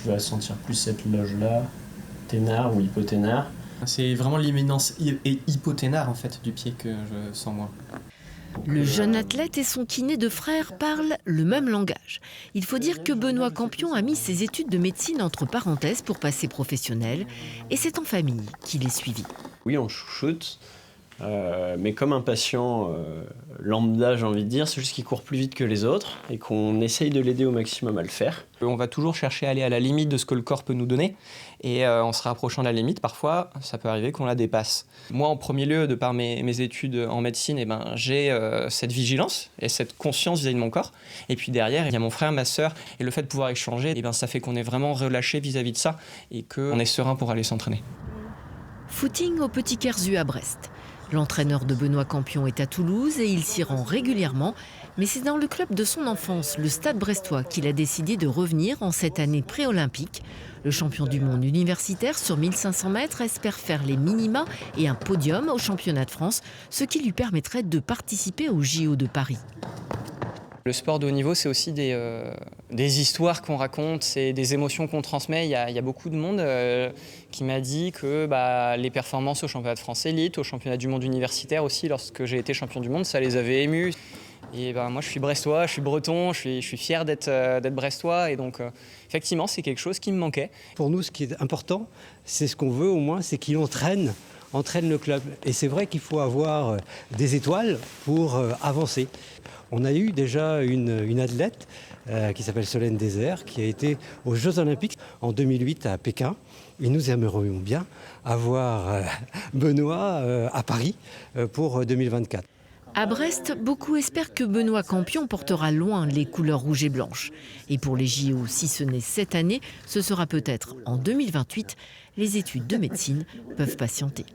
Tu vas sentir plus cette loge-là, ténard ou hypoténard. C'est vraiment l'éminence hypoténare en fait du pied que je sens moi. Le jeune athlète et son kiné de frère parlent le même langage. Il faut dire que Benoît Campion a mis ses études de médecine entre parenthèses pour passer professionnel. Et c'est en famille qu'il est suivi. Oui, on chouchoute, mais comme un patient lambda, j'ai envie de dire, c'est juste qu'il court plus vite que les autres et qu'on essaye de l'aider au maximum à le faire. On va toujours chercher à aller à la limite de ce que le corps peut nous donner et en se rapprochant de la limite, parfois ça peut arriver qu'on la dépasse. Moi en premier lieu, de par mes études en médecine, j'ai cette vigilance et cette conscience vis-à-vis de mon corps. Et puis derrière, il y a mon frère, ma sœur, et le fait de pouvoir échanger, ça fait qu'on est vraiment relâché vis-à-vis de ça et qu'on est serein pour aller s'entraîner. Footing au Petit Kerzu à Brest. L'entraîneur de Benoît Campion est à Toulouse et il s'y rend régulièrement. Mais c'est dans le club de son enfance, le Stade brestois, qu'il a décidé de revenir en cette année pré-olympique. Le champion du monde universitaire sur 1500 mètres espère faire les minima et un podium au championnat de France, ce qui lui permettrait de participer aux JO de Paris. Le sport de haut niveau, c'est aussi des histoires qu'on raconte, c'est des émotions qu'on transmet. Il y a beaucoup de monde qui m'a dit que les performances au championnat de France élite, au championnat du monde universitaire aussi, lorsque j'ai été champion du monde, ça les avait émus. Et moi, je suis brestois, je suis breton, je suis fier d'être brestois. Et donc, effectivement, c'est quelque chose qui me manquait. Pour nous, ce qui est important, c'est ce qu'on veut au moins, c'est qu'il entraîne le club. Et c'est vrai qu'il faut avoir des étoiles pour avancer. On a eu déjà une athlète qui s'appelle Solène Désert, qui a été aux Jeux Olympiques en 2008 à Pékin. Et nous aimerions bien avoir Benoît à Paris pour 2024. À Brest, beaucoup espèrent que Benoît Campion portera loin les couleurs rouges et blanches. Et pour les JO, si ce n'est cette année, ce sera peut-être en 2028. Les études de médecine peuvent patienter.